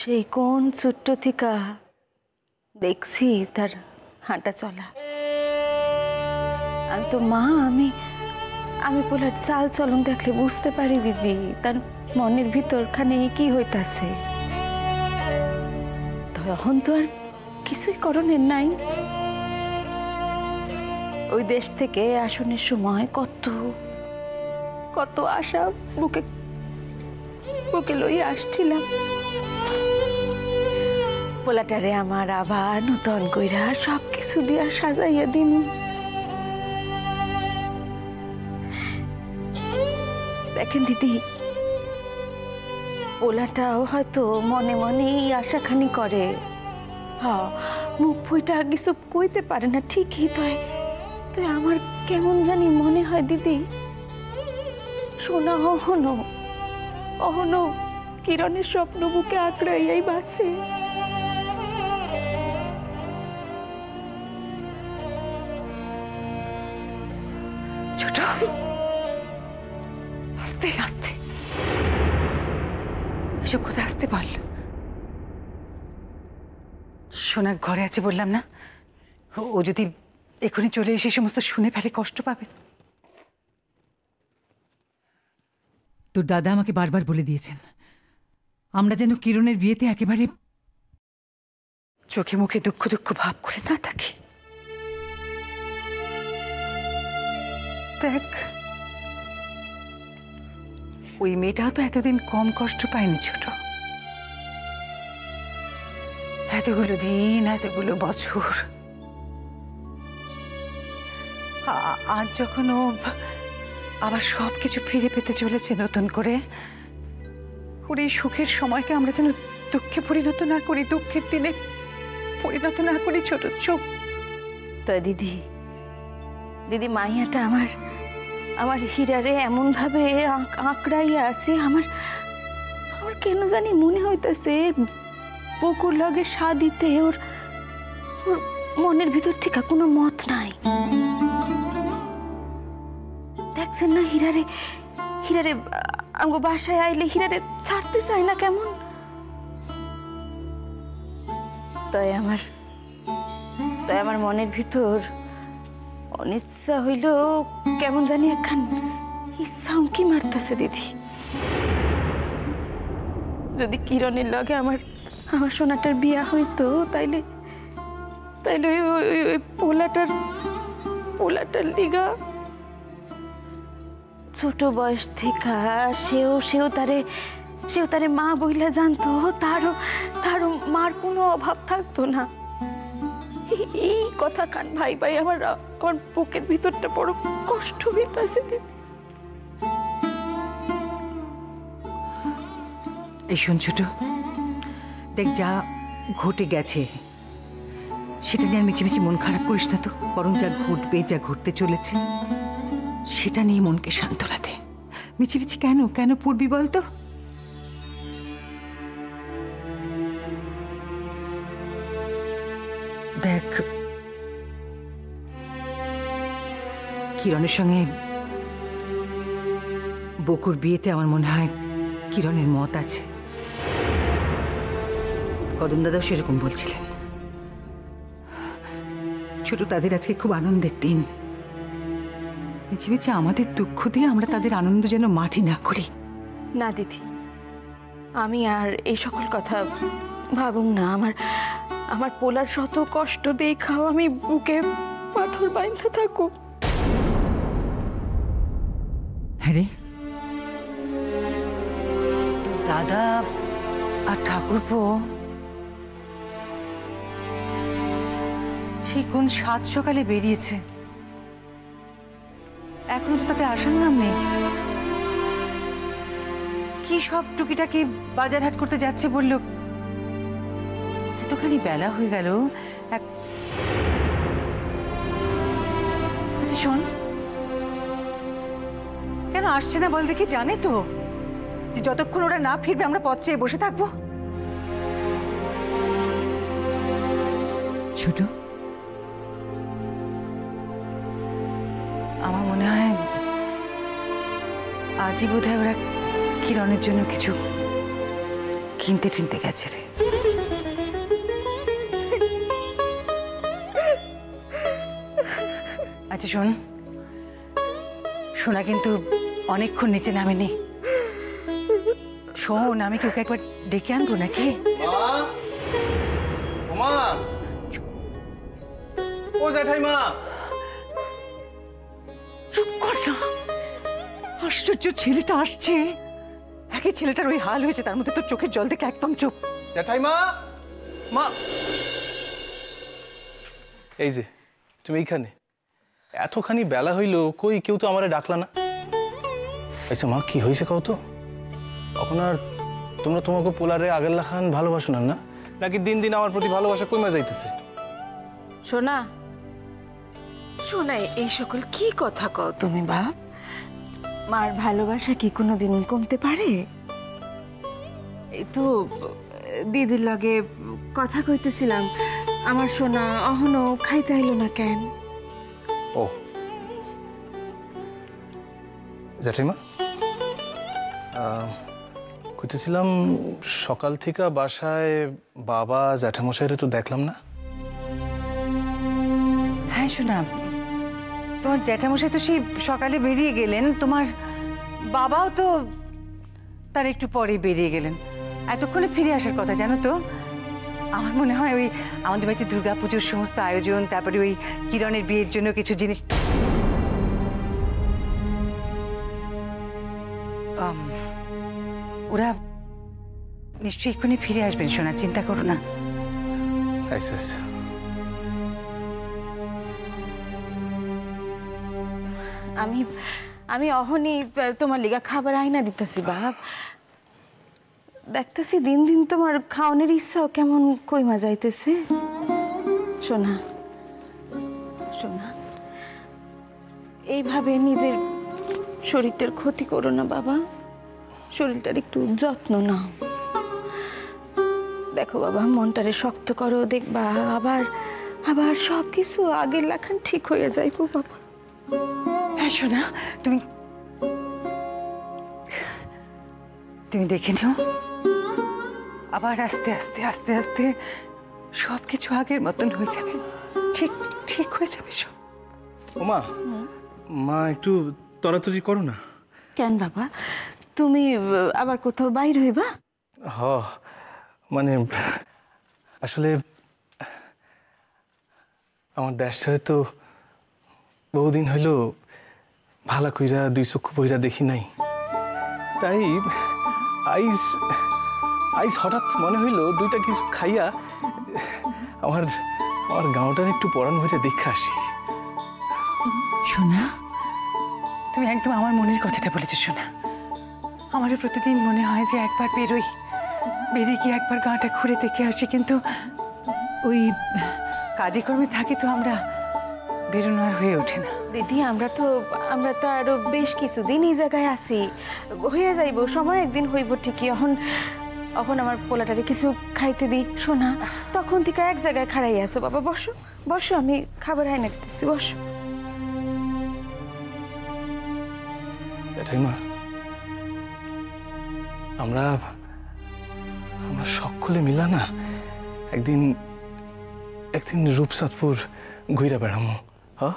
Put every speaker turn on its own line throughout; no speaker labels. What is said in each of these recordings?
সেই কোন ছোট্ট থিকা দেখছি তার হাঁটা চলা। আমি তো মা, আমি আমি পোলার চাল চলন দেখলে বুঝতে পারি দিদি তার মনের ভিতর খানে কি হইতাছে। তখন তো আর কিছুই করণের নাই। ওই দেশ থেকে আসনের সময় কত কত আশা বুকে বুকে লইয়া আসছিলাম। পোলাটারে আমার আবার নতুন কইরা সবকিছু দিয়া সাজাইয়া দিন। দেখেন দিদি, পোলাটাও হয়তো মনে মনে এই আশাখানি করে। হ্যাঁ, মুখ ফুইটা কিছু কইতে পারে না ঠিকই, তো আমার কেমন জানি মনে হয় দিদি, শোনা অহনো অহনো কিরণের স্বপ্ন বুকে আঁকড়াইয়াই বাসে। ছোট, আস্তে আস্তে এসব কোথায় আসতে বল।
সোনা ঘরে আছে বললাম না, ও যদি এখনই চলে এসে সমস্ত শুনে ফেলে কষ্ট পাবে। তোর দাদা আমাকে বারবার বলে দিয়েছেন আমরা যেন কিরণের বিয়েতে একেবারে চোখে মুখে দুঃখ দুঃখ ভাব করে না থাকি। দেখ, ওই মেয়েটাও তো এতদিন কম কষ্ট পায়নি ছোট। এতগুলো দিন, এতগুলো বছর, আজ যখন ও আবার সবকিছু ফিরে পেতে চলেছে নতুন করে, ওর এই সুখের সময়কে আমরা যেন দুঃখে পরিণত না করি, দুঃখের দিনে পরিণত না করি ছোট। চোখ
তো দিদি, দিদি মাইয়াটা আমার আমার হীরারে এমন ভাবে আঁকড়াইয়া আছে, আমার আমার কেন জানি মনে হইতেছে বকুর লগে শাদিতে ওর ওর মনের ভিতর থেকে কোনো মত নাই। দেখছেন না হীরারে হীরারে আমগো বাসায় আইলে হীরারে ছাড়তে চায় না কেমন। তাই আমার মনের ভিতর অনিচ্ছা হইল কেমন জানি একখান ইচ্ছা উঁকি মারতেছে দিদি। যদি কিরণের লগে আমার সোনাটার বিয়া হইতো, তাইলে তাইলে ওই পোলাটার লিগা ছোট বয়স থেকে সেও তারে মা বইলা জানতো, তারও মার কোনো অভাব থাকতো না। এই কথা কান ভাই ভাই আমার বুকের ভিতরটা বড় কষ্ট হইতাছে দিদি।
এই শোন ছোট, দেখ যা ঘটে গেছে সেটা নিয়ে আর মিছিমিছি মন খারাপ করিস না তো, বরং যা ঘটবে, যা ঘটতে চলেছে সেটা নিয়ে মনকে সান্ত্বনা দে। মিছিমিছি কেন কেন পড়বি বলতো? দেখ, কিরণের সঙ্গে বকুর বিয়েতে আমার মনে হয় কিরণের মত আছে। কদম দাদাও সেরকম বলছিলেন। ছোট, তাদের আজকে খুব আনন্দের দিন। মিছিমিছি আমাদের দুঃখ দিয়ে আমরা তাদের আনন্দ যেন মাটি না করি।
না দিদি, আমি আর এই সকল কথা ভাবুম না। আমার পোলার শত কষ্ট দেখাও আমি বুকে পাথর বাইন্ধা থাকো।
হ্যাঁ রে, তোর দাদা আর ঠাকুরপো সেই কোন সাত সকালে বেরিয়েছে, এখনো তো তাদের আসার নাম নেই। কি সব টুকিটাকি বাজার হাট করতে যাচ্ছে বলল। এতখানি বেলা হয়ে গেল। আচ্ছা শোন, কেন আসছে না বল দেখি? জানে তো যে যতক্ষণ ওরা না ফিরবে আমরা পথ চেয়ে বসে থাকবো। ছোট, আমার মনে হয় আজই বোধহয় ওরা কিরণের জন্য কিছু কিনতে টিনতে গেছে রে। আচ্ছা শোন, সোনা কিন্তু অনেকক্ষণ নিচে নামেনি। শোন, আমি কি ওকে একবার ডেকে আনবো নাকি?
ও জ্যাঠাইমা,
চুপ কর না। আশ্চর্য, ছেলেটা আসছে, একই ছেলেটার ওই হাল হয়েছে, তার মধ্যে তোর চোখের জল দেখে একদম চুপ।
জ্যাঠাইমা, মা, এই যে তুমি এইখানে, এতখানি বেলা হইল, কই কেউ তো আমারে ডাকলা না। আচ্ছা মা, কি হয়েছে কও তো? তখন আর তোমরা তোমাকে পোলারে আগের লাখান ভালোবাসো না, নাকি দিন দিন আমার প্রতি ভালোবাসা কমে যাইতেছে?
সোনা, সোনা, এই সকল কি কথা কও তুমি বাপ? মার ভালোবাসা কি কোনোদিন কমতে পারে? এই তো দিদির লগে কথা কইতেছিলাম, আমার সোনা অহনো খাইতে আইলো না কেন?
ও জ্যাঠাইমা, কইতেছিলাম সকাল থেকে বাসায় বাবা জ্যাঠামশাইরে তো দেখলাম না।
হ্যাঁ শোনা, তোমার জ্যাঠামশাই তো সেই সকালে বেরিয়ে গেলেন, তোমার বাবাও তো তার একটু পরে বেরিয়ে গেলেন। এতক্ষণে ফিরে আসার কথা, জানো তো। আমার মনে হয় ওই আমাদের বাড়িতে দুর্গাপুজোর সমস্ত আয়োজন, তারপরে ওই কিরণের বিয়ের জন্য কিছু জিনিস, ওরা নিশ্চয়ই এক্ষুনি ফিরে আসবেন সোনা, চিন্তা করো না।
আচ্ছা আচ্ছা,
আমি আমি অহনি তোমার লিগা খাবার আইনা দিতেছি বাপ। দেখতেছি দিন দিন তোমার খাওয়ানোর ইচ্ছাও কেমন কইমা যাইতেছে। সোনা, সোনা, এইভাবে নিজের শরীরটার ক্ষতি করো না বাবা। শরীরটার একটু যত্ন নাও। দেখো বাবা, মনটারে শক্ত করো, দেখবা আবার আবার সব কিছু আগের লাখান ঠিক হয়ে যাইবো বাবা।
হ্যাঁ শোনা, তুমি তুমি দেখে নিও, আবার আস্তে আস্তে আস্তে আস্তে সব কিছু আগের মতন হয়ে যাবে, ঠিক ঠিক হয়ে যাবে সব।
ও মা, মা একটু তড়াতড়ি করো না।
কেন বাবা, তুমি আবার কোথাও বাইর হইবা?
হ, মানে আসলে আমার দেশটারে তো বহুদিন হইল ভালা কইরা দুই চক্ষু বইরা দেখি নাই। তাই আইস আইস হঠাৎ মনে হইল দুইটা কিছু খাইয়া আমার আমার গাঁওটার একটু পরাণ ভরে দেখে আসি।
শোনা, তুমি একদম আমার মনের কথাটা বলেছো শোনা। আমারও প্রতিদিন মনে হয় যে একবার বেরোই, বেরিয়ে গিয়ে একবার গাঁটা ঘুরে দেখে আসি, কিন্তু ওই কাজে কর্মে থাকি তো আমরা, বেরোনো আর হয়ে ওঠে না।
দিদি, আমরা তো আরো বেশ কিছুদিন এই জায়গায় আছি, হয়ে যাইব সময়, একদিন হইব ঠিকই। এখন আমার পোলাটারে কিছু খাইতে দিই শোনা, তখন থেকে এক জায়গায় খাড়াই আছো বাবা। বসো বসো, আমি খাবার আইনা দিতেছি, বসো।
জ্যাঠাইমা, আমরা আমরা সকলে মিলা না একদিন রূপসাদপুর ঘুরে বেড়ামো। হ্যাঁ,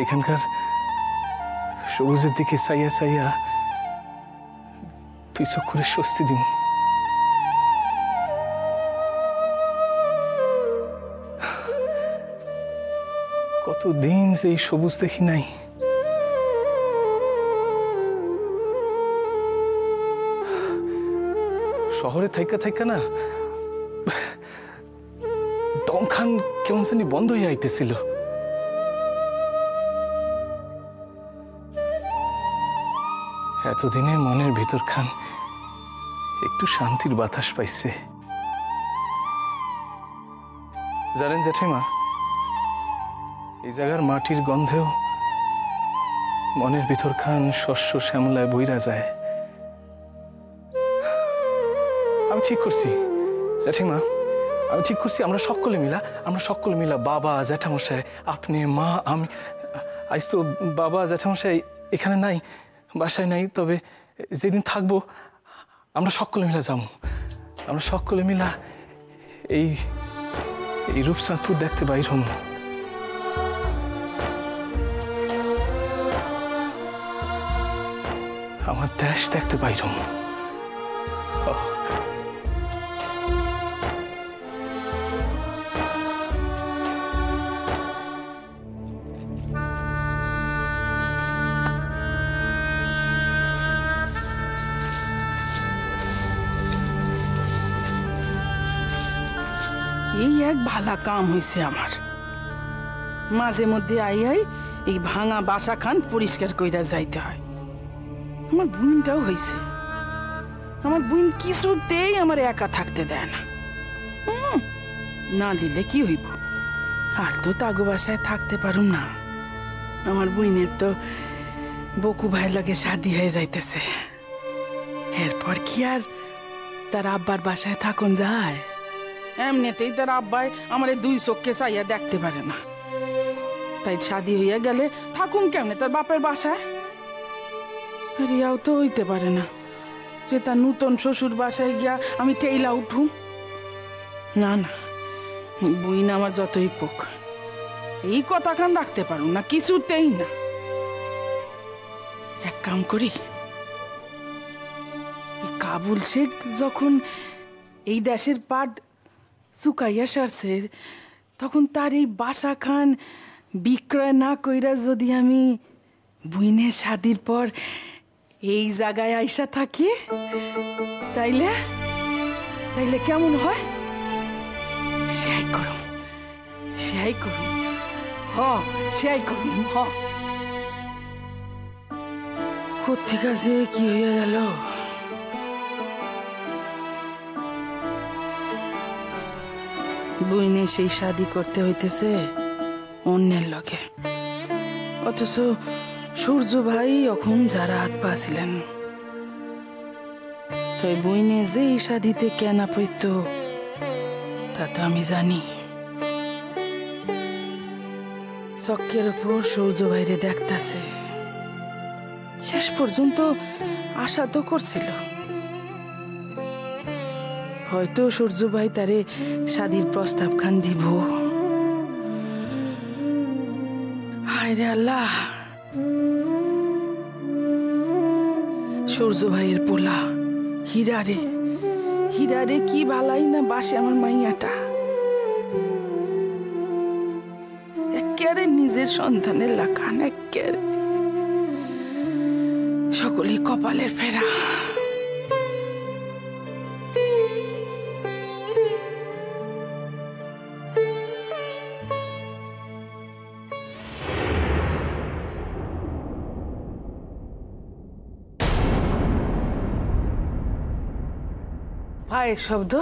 এখানকার সবুজের দিকে চাইয়া চাইয়া তুই চক্ষুরে স্বস্তি দিন। কতদিন যে এই সবুজ দেখি নাই। শহরে থাইকা থাইকা না দমখান কেমন জানি বন্ধ হয়ে আইতেছিল। এতদিনে মনের ভিতর খান একটু শান্তির বাতাস পাইছে। জানেন জ্যাঠাইমা, এই জায়গার মাটির গন্ধেও মনের ভিতর খান শস্য শ্যামলায় বইরা যায়। আমি ঠিক করছি জ্যাঠিমা, আমি ঠিক করছি, আমরা সকলে মিলা বাবা, জ্যাঠামশাই, আপনি, মা, আমি। আজ তো বাবা জ্যাঠামশাই এখানে নাই, বাসায় নাই, তবে যেদিন থাকবো আমরা সকলে মিলা যাবো, আমরা সকলে মিলা এই এই রূপচাঁদপুর দেখতে বাইর হম। আমার দেশ দেখতে বাইর হম।
এই এক ভালা কাম হয়েছে আমার। মাঝে মধ্যে আই এই ভাঙা বাসা খান পরিষ্কার কইরা যাইতে হয়। আমার বোনটাও হয়েছে, আমার বোন কিছুতেই আমার একা থাকতে দেয় না। না দিলে কি হইব, আর তো তাগো বাসায় থাকতে পারুম না। আমার বোনের তো বকু ভাই লাগে শাদি হয়ে যাইতেছে, এরপর কি আর তার আব্বার বাসায় থাকুন যায়? এমনিতেই তার আব্বাই আমার দুই চোখকে চাইয়া দেখতে পারে না, তাই শাদি হইয়া গেলে থাকুন কেমনে তার বাপের বাসায়? আর ইয়াও তো হইতে পারে না যে তার নূতন শ্বশুর বাসায় গিয়া আমি টেইলা উঠুম। না না, বুইন আমার যতই পোক, এই কথা খান রাখতে পারুন না, কিছুতেই না। এক কাম করি, কাবুল শেখ যখন এই দেশের পাট শুকাইয়া সারছে, তখন তার এই বাসা খান বিক্রয় না কইরা যদি আমি বুইনের শাদির পর এই জায়গায় আইসা থাকি, তাইলে তাইলে কেমন হয়? সেয়াই করুম, সেয়াই করুম, সেয়াই করুম। কোথেকে যে কি হইয়া গেল? বুইনে সেই শাদি করতে হইতেছে অন্যের লগে, অথচ সূর্য ভাই এখন যারা হাত পাছিলেন। তাই বুইনে যে এই শাদিতে কেনা পইত তা তো আমি জানি। চক্কের ওপর সূর্য ভাইরে দেখতাছে, শেষ পর্যন্ত আশা তো করছিল হয়তো সূর্য ভাই তারে শাদির প্রস্তাব খান দিব। হায় রে আল্লাহ, সূর্য ভাইয়ের পোলা হীরারে, হীরারে কি ভালাই না বাসে আমার মাইয়াটা, একেবারে নিজের সন্তানের লাখান, একেবারে সকলেই কপালের ফেরা। পায়ের শব্দ,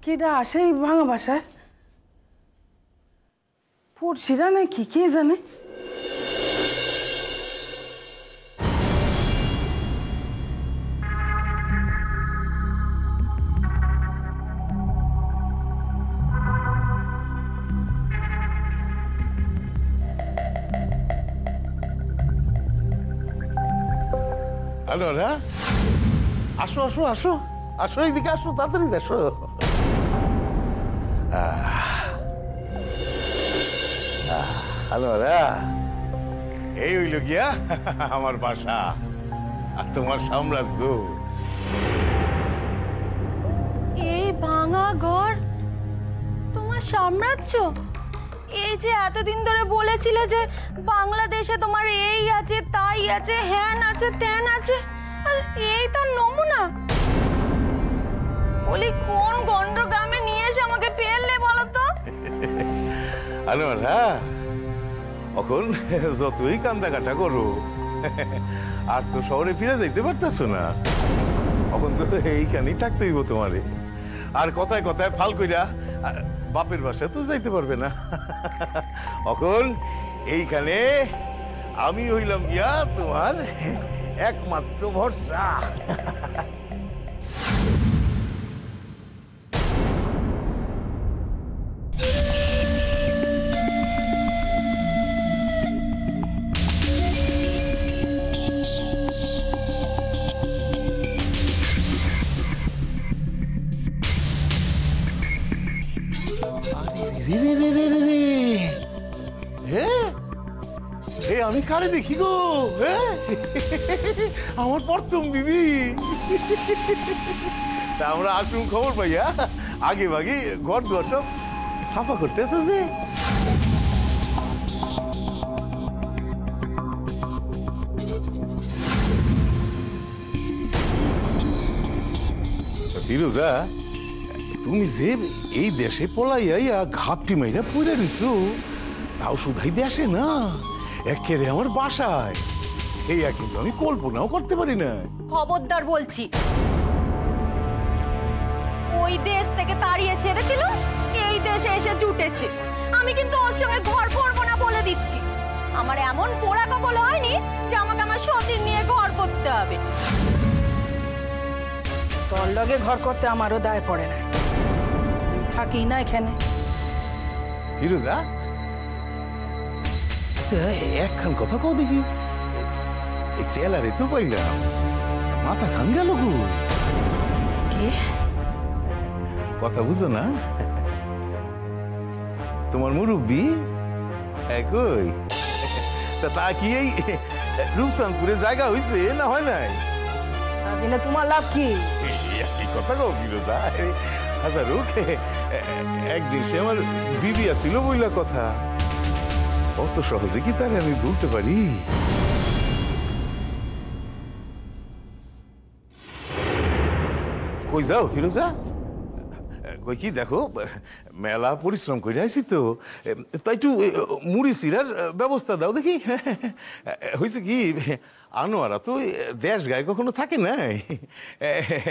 কেডা আসে এই ভাঙা বাসায়? পড়ছিরা নাকি কে জানে?
হ্যালো, আসো আসো আসো আসো, এইদিকে আসো, তাড়াতাড়ি আসো। হ্যালো, এই হইল গিয়া আমার বাসা আর তোমার সাম্রাজ্য।
এই ভাঙা ঘর তোমার সাম্রাজ্য? এই যে এতদিন ধরে বলেছিলে যে বাংলাদেশে তোমার এই আছে, তাই আছে, হ্যান আছে, ত্যান আছে, আর এই তার নমুনা? বলি কোন গন্ড গ্রামে নিয়ে এসে আমাকে পেলে বলো তো?
এখন যতই কান্দা কাটা করো, আর তো শহরে ফিরে যাইতে পারতেছো না, এখন তো এইখানেই থাকতে হইব তোমারে। আর কথায় কথায় ফাল কইরা বাপের বাসায় তো যাইতে পারবে না, এখন এইখানে আমি হইলাম গিয়া তোমার একমাত্র ভরসা। রে রে রে রে রে রে হ্যাঁ এ আমি কারে দেখি গো হ্যাঁ আমার প্রথম বিবি তা আমরা আসুন খবর পাইয়া আগে ভাগে ঘর দুয়ার সব সাফা করতেছে যে ফিরোজা তুমি যে এই দেশে পলাইয়া ঘাপটি মাইরা পড়ে রইছো তাও শুধাই দেশে না একেবারে আমার বাসায় এই কিন্তু আমি কল্পনাও করতে পারি না
খবরদার বলছি, ওই দেশ থেকে তাড়িয়ে ছেড়েছিল, এই দেশে এসে জুটেছে। আমি কিন্তু ওর সঙ্গে ঘর করবো না বলে দিচ্ছি। আমার এমন পোড়া কপাল হয়নি যে আমাকে আমার সতীন নিয়ে ঘর করতে হবে।
তোর লগে ঘর করতে আমারও দায় পড়ে না, আমি থাকি না এখানে।
ফিরোজা আচ্ছা একখান কথা কও দেখি, এই চেলারে তো পাইলাম মাথা খান গেল গো
কি
কথা বুঝো না? তোমার মুরব্বী একই তা কি এই রূপসানপুরে জায়গা হয়েছে না হয় নাই?
রাজিনা তোমার লাভ কি?
এই কথা কও ফিরোজা। আচ্ছা রুক একদিন সে আমার বিবি আসিল বইলা কথা, অত সহজে কি তারে আমি বলতে পারি? কই যাও ফিরোজা? কই কি দেখো মেলা পরিশ্রম করে আইছি তো, তাই একটু মুড়ি চিরার ব্যবস্থা দাও দেখি। হয়েছে কি আনোয়ারা তো দেশ গায়ে কখনো থাকে নাই,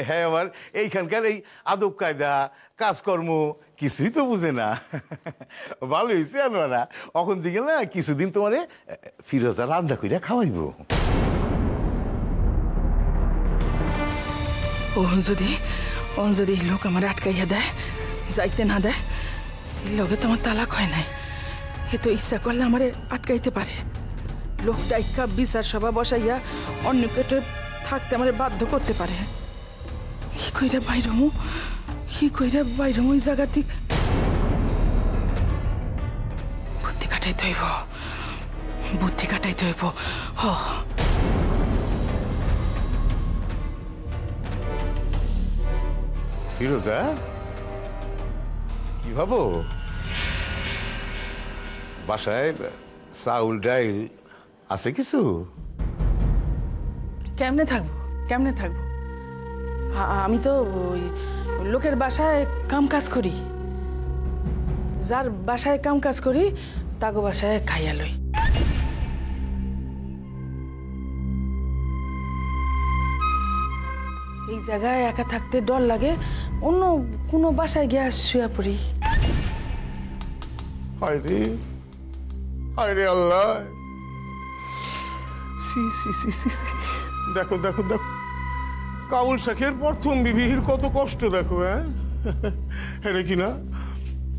হ্যাঁ আবার এইখানকার এই আদব কায়দা কাজকর্ম কিছুই তো বুঝে না। ভালো হয়েছে আনোয়ারা, এখন দিকে না কিছুদিন তোমারে ফিরোজা রান্না কইরা খাওয়াইব।
ও যদি লোক আমার আটকাইয়া দেয়, যাইতে না দেয়, এর লগে তো আমার তালাক হয় নাই, এ তো ইচ্ছা করলে আমারে আটকাইতে পারে। লোক ডাইকা বিচার সভা বসাইয়া অন্য কেটে থাকতে আমারে বাধ্য করতে পারে। কি কইরা বাইরমু ওই জায়গা থেকে? বুদ্ধি কাটাইতে হইব।
ফিরোজা কি ভাবো? বাসায় চাউল ডাইল আছে কিছু?
কেমনে থাকবো? আমি তো ওই লোকের বাসায় কাম কাজ করি, যার বাসায় কাম কাজ করি তাগো বাসায় খাইয়া লই। এই জায়গায় একা থাকতে ডর লাগে, অন্য কোনো বাসায় গিয়া শুয়া পড়ি।
হায়রে আল্লাহ, দেখো কাউল শাখের প্রথম বিবিহির কত কষ্ট দেখো। হ্যাঁ রে কিনা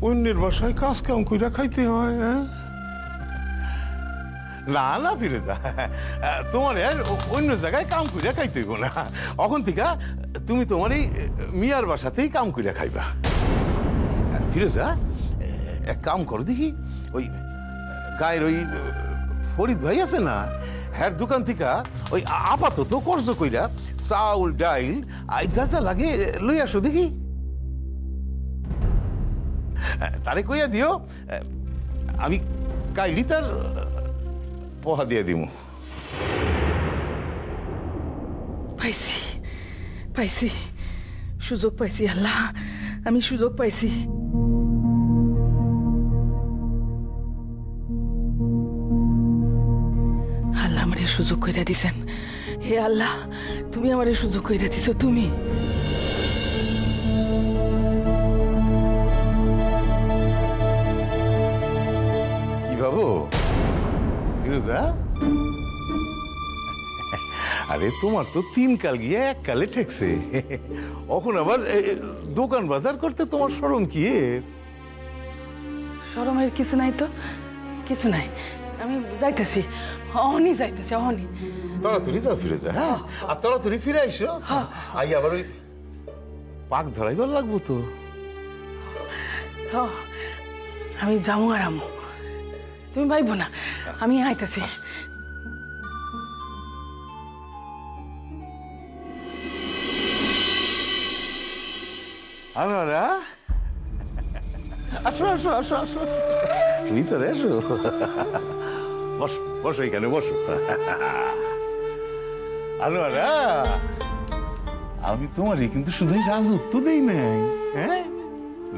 অন্যের বাসায় কাজ কাম কইরা খাইতে হয়। হ্যাঁ না ফিরোজা, তোমার অন্য জায়গায় কাম কইরা খাইতে হইব না। এখন থেকে তুমি তোমার এই মিয়ার বাসাতেই কাম কইরা খাইবা। ফিরোজা এক কাম করো দেখি, ওই গায়ের ওই ফরিদ ভাই আছে না, হ্যার দোকান থেকে ওই আপাতত কর্জ কইরা চাউল ডাইল আর যা লাগে লই আসো দেখি। তারে কইয়া দিও আমি কাইলি তার পোহা দিয়ে দিব।
পাইছি সুযোগ পাইছি, আল্লাহ আমি সুযোগ পাইছি। আল্লাহ আমারে সুযোগ কইরা দিছেন। হে আল্লাহ, তুমি আমারে সুযোগ কইরা দিছো। তুমি
কি ভাবো ফিরোজা? আরে তোমার তো 3 কাল গিয়ে 1 কালে ঠেকছে, এখন আবার দোকান বাজার করতে তোমার শরম কি?
শরমের কিছু নাই তো, কিছু নাই। আমি যাইতেছি, অহনি যাইতেছি, অহনি।
তাড়াতাড়ি যাও ফিরোজা। হ্যাঁ আর তাড়াতাড়ি ফিরে আইসো। আই আবার ওই পাক ধরাইবার লাগবো তো।
আমি যাবো আর আমু, তুমি ভাইবো না, আমি আইতেছি।
আনোয়ারা, আসো আসো আসো আসো, ভিতরে এসো, বসো বসো, এখানে বসো। আনোয়ারা, আমি তোমারই কিন্তু শুধুই রাজত্ব দেই নাই, হ্যাঁ,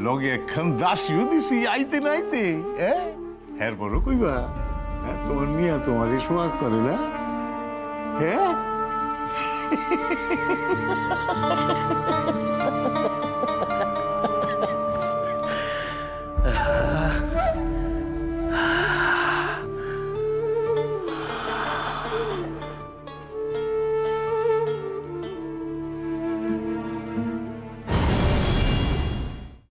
লগে একখান দাসীও দিছি আইতে নাইতে, হ্যাঁ, এরপরও কইবা হ্যাঁ তোমার মিয়া তোমারই সোহাগ করে না, হ্যাঁ।